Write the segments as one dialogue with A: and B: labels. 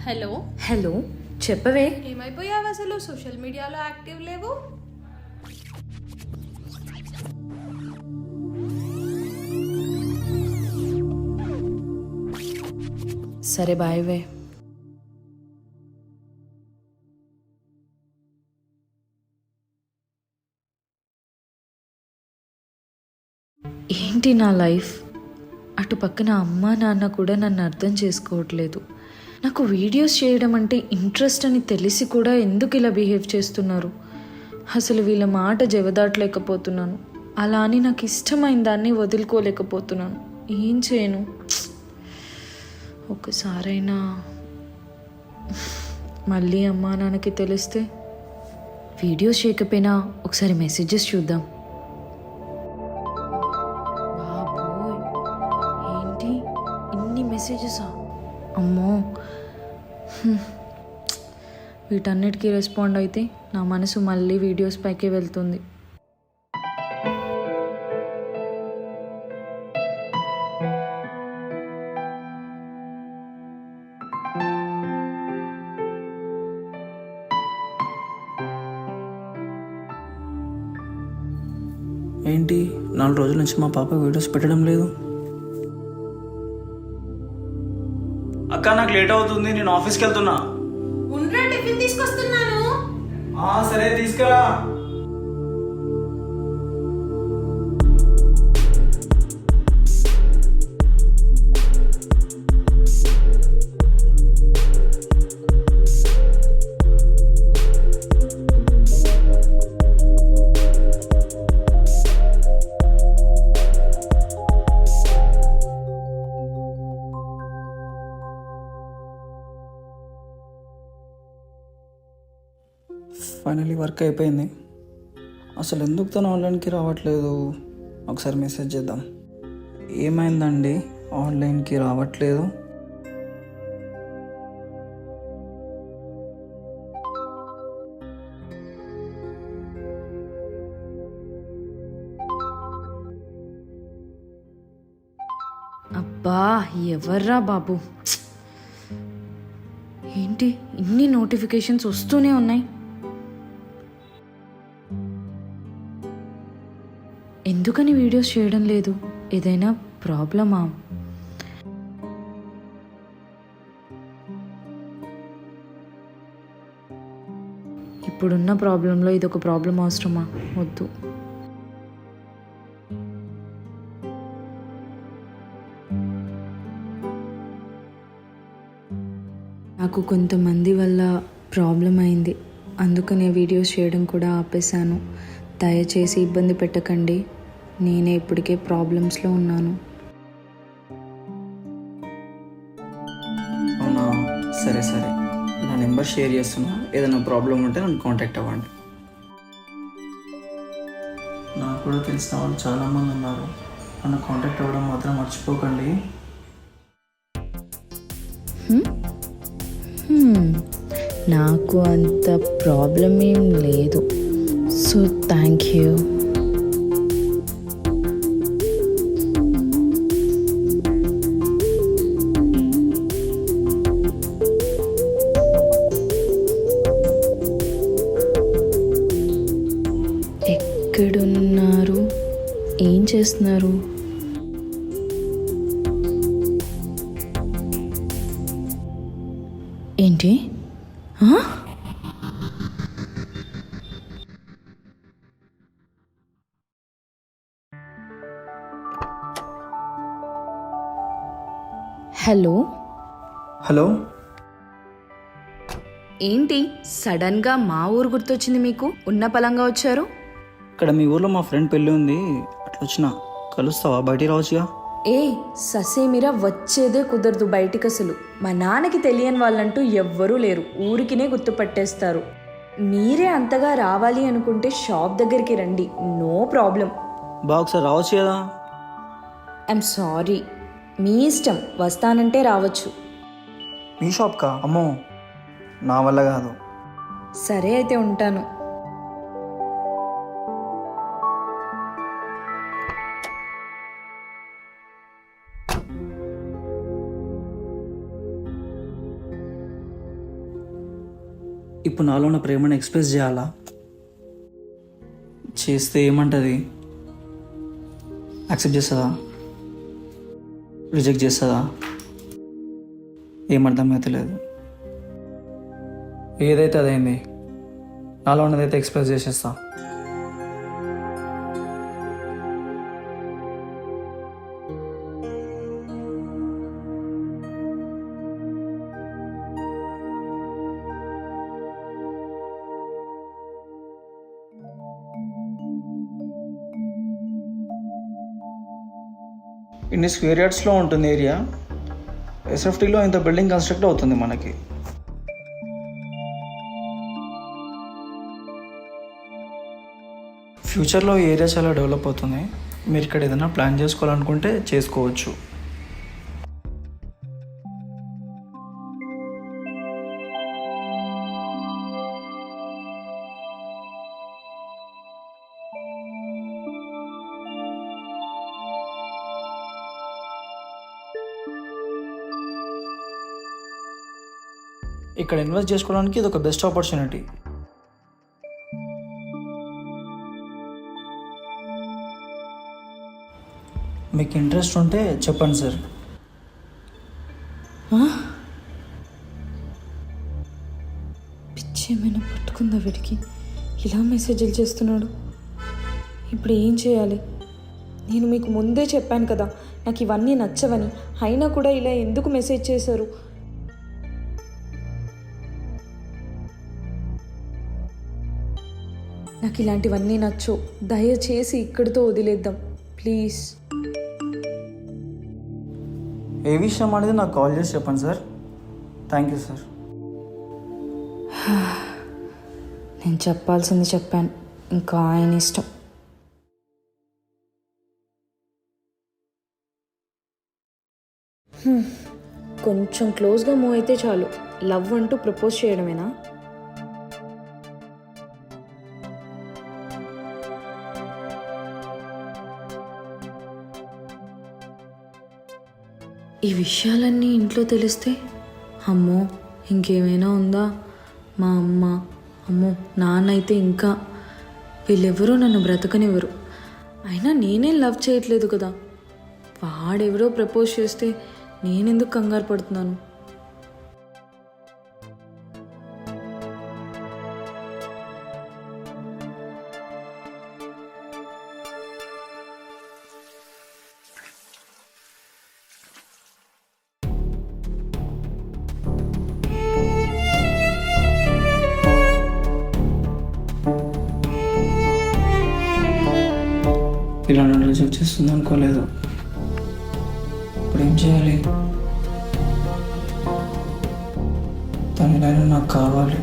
A: Hello
B: hello చెప్పవే.
A: ఏమైపోయావు అసలు? Social మీడియాలో యాక్టివ్ లేవు.
B: సరే బాయ్ వే. ఏంటి నా లైఫ్? అటు పక్కన అమ్మా నాన్న కూడా నన్ను అర్థం చేసుకోవట్లేదు. నాకు వీడియోస్ చేయడం అంటే ఇంట్రెస్ట్ అని తెలిసి కూడా ఎందుకు ఇలా బిహేవ్ చేస్తున్నారు? అసలు వీళ్ళ మాట జవదాటలేకపోతున్నాను. అలా అని నాకు ఇష్టమైన దాన్ని వదులుకోలేకపోతున్నాను. ఏం చేయను? ఒకసారైనా మళ్ళీ అమ్మా నాన్నకి తెలిస్తే? వీడియోస్ చేయకపోయినా ఒకసారి మెసేజెస్ చూద్దాం. బాబోయ్, ఏంటి ఇన్ని మెసేజెసా? అమ్మో, వీటన్నిటికీ రెస్పాండ్ అయితే నా మనసు మళ్ళీ వీడియోస్ పైకే వెళ్తుంది.
C: ఏంటి 4 రోజుల నుంచి మా పాప వీడియోస్ పెట్టడం లేదు? అక్క, నాకు లేట్ అవుతుంది, నేను ఆఫీస్కి వెళ్తున్నా.
A: ఉండ్రా, టిఫిన్ తీసుకొస్తున్నాను.
C: సరే తీసుకురా. ఫైనలీ వర్క్ అయిపోయింది. అసలు ఎందుకు తను ఆన్లైన్కి రావట్లేదు? ఒకసారి మెసేజ్ చేద్దాం. ఏమైందండి, ఆన్లైన్కి రావట్లేదు?
B: అబ్బా, ఎవర్రా బాబు? ఏంటి ఇన్ని నోటిఫికేషన్స్ వస్తూనే ఉన్నాయి? ఎందుకని వీడియోస్ చేయడం లేదు? ఏదైనా ప్రాబ్లమా? ఇప్పుడున్న ప్రాబ్లంలో ఇదొక ప్రాబ్లం అవసరమా? వద్దు. నాకు కొంతమంది వల్ల ప్రాబ్లం అయింది, అందుకనే వీడియోస్ చేయడం కూడా ఆపేశాను. దయచేసి ఇబ్బంది పెట్టకండి, నేనే ఇప్పటికే ప్రాబ్లమ్స్లో ఉన్నాను.
C: అవునా, సరే సరే, నా నెంబర్ షేర్ చేస్తున్నా. ఏదైనా ప్రాబ్లం ఉంటే నన్ను కాంటాక్ట్ అవ్వండి. నాకు కూడా తెలిసిన వాళ్ళు చాలామంది ఉన్నారు, నన్ను కాంటాక్ట్ అవ్వడం మాత్రం మర్చిపోకండి.
B: నాకు అంత ప్రాబ్లం ఏం లేదు, సో థ్యాంక్ యూ. ఎక్కడున్నారు? ఏం చేస్తున్నారు? ఏంటి? హలో
C: హలో,
B: ఏంటి సడన్గా మా ఊరు గుర్తొచ్చింది మీకు? ఉన్న పలంగా వచ్చారు.
C: ఇక్కడ మీ ఊర్లో మా ఫ్రెండ్ పెళ్ళి ఉంది, అట్లా వచ్చిన. కలుస్తావా? బయటికి రావచ్చుగా.
B: ఏ ససేమిరా, వచ్చేదే కుదరదు బయటికి. అసలు మా నాన్నకి తెలియని వాళ్ళంటూ ఎవ్వరూ లేరు, ఊరికినే గుర్తుపట్టేస్తారు. మీరే అంతగా రావాలి అనుకుంటే షాప్ దగ్గరికి రండి, నో ప్రాబ్లం.
C: ఒకసారి రావచ్చు కదా.
B: ఐఎమ్ సారీ, మీ ఇష్టం, వస్తానంటే రావచ్చు.
C: మీ షాప్కా? అమ్మో, నా వల్ల కాదు.
B: సరే అయితే ఉంటాను.
C: ఇప్పుడు నాలో ఉన్న ప్రేమను ఎక్స్ప్రెస్ చేయాలా? చేస్తే ఏమంటుంది? యాక్సెప్ట్ చేస్తుందా? రిజెక్ట్ చేస్తుందా? ఏమర్థమైతే లేదు. ఏదైతే అదైంది, నాలో ఉన్నదైతే ఎక్స్ప్రెస్ చేసేస్తా. ఇన్ని స్క్వేర్ యార్డ్స్లో ఉంటుంది ఏరియా. ఎస్ఎఫ్టీలో ఇంత బిల్డింగ్ కన్స్ట్రక్ట్ అవుతుంది మనకి. ఫ్యూచర్లో ఈ ఏరియా చాలా డెవలప్ అవుతుంది. మీరు ఇక్కడ ఏదైనా ప్లాన్ చేసుకోవాలనుకుంటే చేసుకోవచ్చు. ఇక్కడ ఇన్వెస్ట్ చేసుకోవడానికి ఇది ఒక బెస్ట్ ఆపర్చునిటీ. మీకు ఇంట్రెస్ట్ ఉంటే చెప్పండి సార్.
B: పిచ్చి ఏమైనా పట్టుకుందా వీడికి? ఇలా మెసేజ్లు చేస్తున్నాడు. ఇప్పుడు ఏం చేయాలి? నేను మీకు ముందే చెప్పాను కదా నాకు ఇవన్నీ నచ్చవని. అయినా కూడా ఇలా ఎందుకు మెసేజ్ చేశారు? నాకు ఇలాంటివన్నీ నచ్చు. దయచేసి ఇక్కడితో వదిలేద్దాం ప్లీజ్.
C: ఏ విషయం అనేది నాకు కాల్ చేసి చెప్పండి సార్. Thank you sir.
B: నేను చెప్పాల్సింది చెప్పాను, ఇంకా ఆయన ఇష్టం. కొంచెం క్లోజ్గా మూవ్ అయితే చాలు. లవ్ అంటూ ప్రపోజ్ చేయడమేనా? ఈ విషయాలన్నీ ఇంట్లో తెలిస్తే అమ్మో ఇంకేమైనా ఉందా? మా అమ్మ, అమ్మో నాన్న అయితే ఇంకా వీళ్ళెవరూ నన్ను బ్రతకనివ్వరు. అయినా నేనేం లవ్ చేయట్లేదు కదా. వాడెవరో ప్రపోజ్ చేస్తే నేనెందుకు కంగారు పడుతున్నాను?
C: ఇలా నన్ను రిజెక్ట్ చేస్తుంది అనుకోలేదు. ఇప్పుడు ఏం చేయాలి? తనైనా నాకు కావాలి.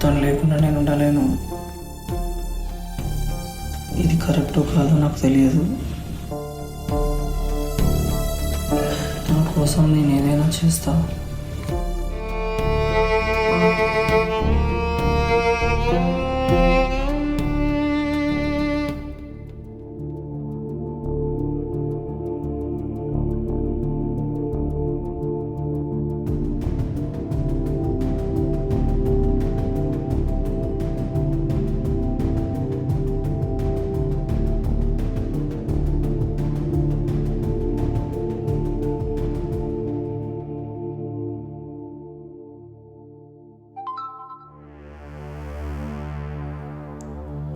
C: తను లేకుండా నేను ఉండలేను. ఇది కరెక్టో కాదో నాకు తెలియదు. తన కోసం నేను ఏదైనా చేస్తా.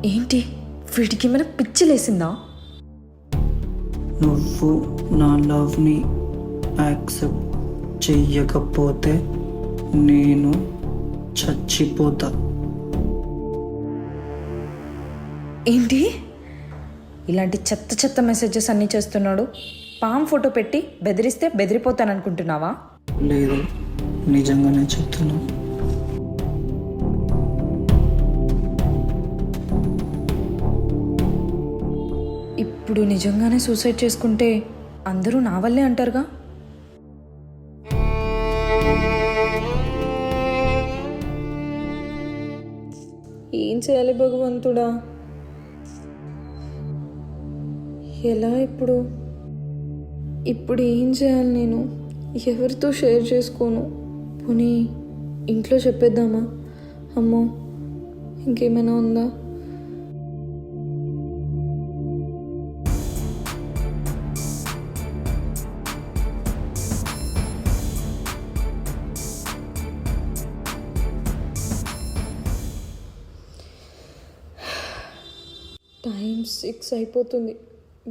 B: ఏంటి వీడికి ఏమైనా పిచ్చి లేసిందా?
C: నువ్వు నా లవ్ని యాక్సెప్ట్ చెయ్యకపోతే నేను చచ్చిపోతా.
B: ఏంటి ఇలాంటి చెత్త చెత్త మెసేజెస్ అన్నీ చేస్తున్నాడు? పామ్ ఫోటో పెట్టి బెదిరిస్తే బెదిరిపోతాననుకుంటున్నావా?
C: లేదు, నిజంగానే చెప్తున్నా.
B: ఇప్పుడు నిజంగానే సూసైడ్ చేసుకుంటే అందరూ నా వల్లే అంటారుగా. ఏం చేయాలి భగవంతుడా? ఎలా ఇప్పుడు ఏం చేయాలి? నేను ఎవరితో షేర్ చేసుకోను. పోనీ ఇంట్లో చెప్పేద్దామా? అమ్మో, ఇంకేమైనా ఉందా? టైం 6 అయిపోతుంది.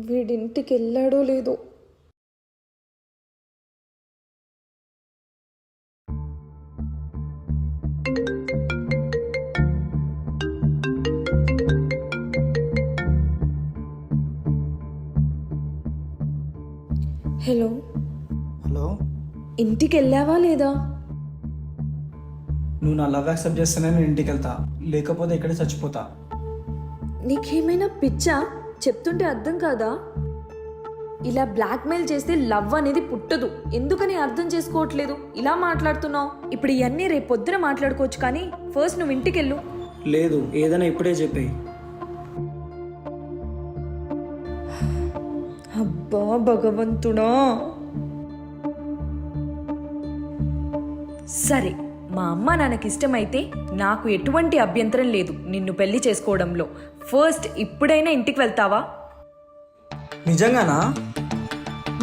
B: వీడింటికి వెళ్ళాడో లేదో. హలో,
C: హలో,
B: ఇంటికి వెళ్ళావా లేదా?
C: నువ్వు నా లవ్ యాక్సెప్ట్ చేస్తేనే నేను ఇంటికి వెళ్తా, లేకపోతే ఇక్కడే చచ్చిపోతా.
B: నీకేమైనా పిచ్చా? చెప్తుంటే అర్థం కాదా? ఇలా బ్లాక్మెయిల్ చేస్తే లవ్ అనేది పుట్టదు. ఎందుకని అర్థం చేసుకోవట్లేదు? ఇలా మాట్లాడుతున్నావు. ఇప్పుడు ఇవన్నీ రేపు పొద్దున మాట్లాడుకోవచ్చు, కానీ ఫస్ట్ నువ్వు ఇంటికి వెళ్ళు.
C: లేదు, ఏదైనా ఇప్పుడే చెప్పేయి.
B: అబ్బా భగవంతుడా. సరే, మా అమ్మ నాన్నకి ఇష్టమైతే నాకు ఎటువంటి అభ్యంతరం లేదు నిన్ను పెళ్లి చేసుకోవడంలో. ఫస్ట్ ఇప్పుడైనా ఇంటికి వెళ్తావా?
C: నిజంగానా?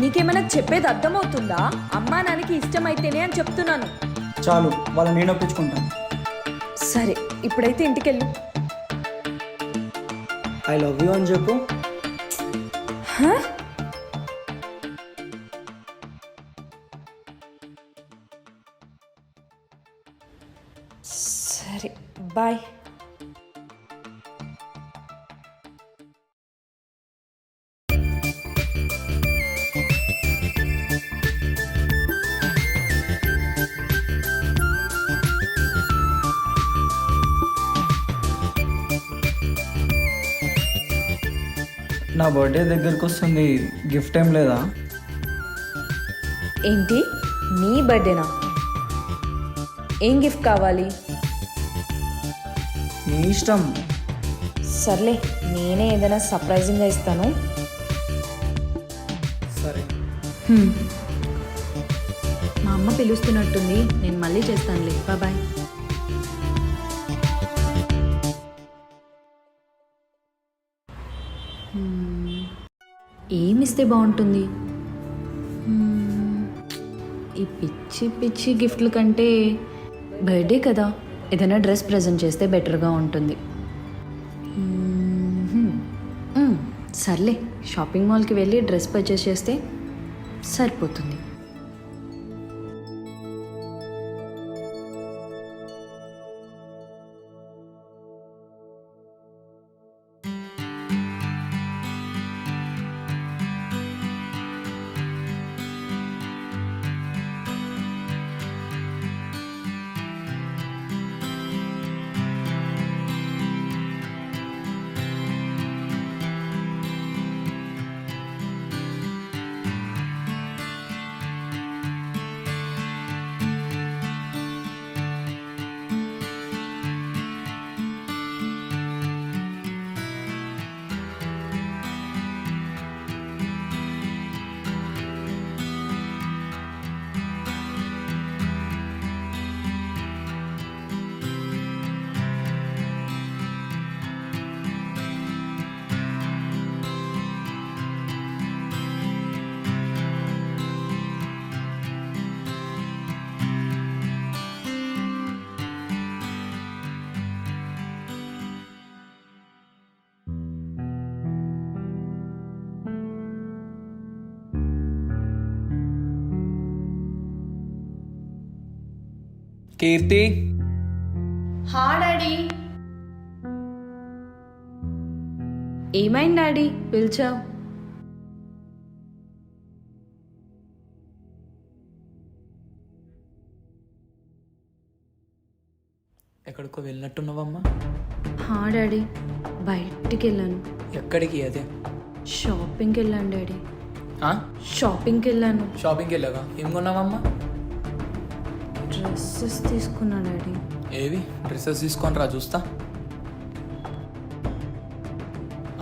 B: నీకేమైనా చెప్పేది అర్థమవుతుందా? అమ్మా నాన్నకి ఇష్టమైతేనే అని చెప్తున్నాను.
C: చాలు, వాళ్ళని నేను ఒప్పించుకుంటాను.
B: సరే, ఇప్పుడైతే ఇంటికెళ్ళు.
C: ఐ లవ్ యూ అని చెప్పు.
B: సరే, బాయ్.
C: నా బర్త్డే దగ్గరకు వస్తుంది, గిఫ్ట్ ఏం లేదా?
B: ఏంటి, నీ బర్త్డేనా? ఏం గిఫ్ట్ కావాలి?
C: నీ ఇష్టం.
B: సర్లే, నేనే ఏదైనా సర్ప్రైజింగ్గా ఇస్తాను.
C: సరే.
B: మా అమ్మ పిలుస్తున్నట్టుంది, నేను మళ్ళీ చేస్తానులే. బాయ్. ఏమిస్తే బాగుంటుంది? ఈ పిచ్చి పిచ్చి గిఫ్ట్ల కంటే బర్త్డే కదా, ఏదైనా డ్రెస్ ప్రజెంట్ చేస్తే బెటర్గా ఉంటుంది. సర్లే, షాపింగ్ మాల్కి వెళ్ళి డ్రెస్ పర్చేస్ చేస్తే సరిపోతుంది.
D: కీర్తి,
A: హా డాడీ.
B: ఏమైంది డాడీ, పిలిచావు?
D: ఎక్కడికో వెళ్ళినట్టున్నావమ్మా?
B: హా డాడీ, బయటికి వెళ్ళాను.
D: ఎక్కడికి? అదే
B: షాపింగ్కి వెళ్ళాను డాడీ. షాపింగ్కి వెళ్ళాను.
D: షాపింగ్కి వెళ్ళావా? ఏం కొన్నావమ్మా?
B: డ్రెస్సెస్ తీసుకున్నా డాడీ.
D: ఏవి డ్రెస్సెస్ తీసుకొని రా, చూస్తా.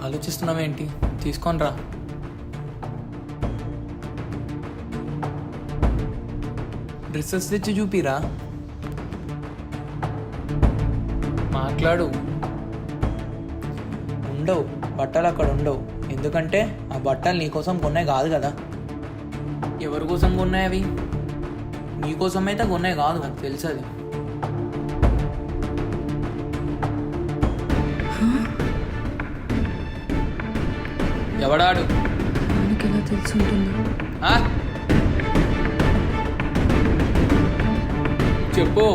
D: ఆలోచిస్తున్నావేంటి? తీసుకొని రా. డ్రెస్సెస్ తెచ్చి చూపిరా. మాట్లాడు. ఉండవు బట్టలు అక్కడ ఉండవు, ఎందుకంటే ఆ బట్టలు నీకోసం కొన్నాయి కాదు కదా. ఎవరి కోసం కొన్నాయి అవి? నీకోసం అయితే కొన్నాయి కాదు, నాకు తెలుసు అది. ఎవడాడు?
B: మనకి ఎలా తెలిసి ఉంటుంది?
D: ఆ? చెప్పు.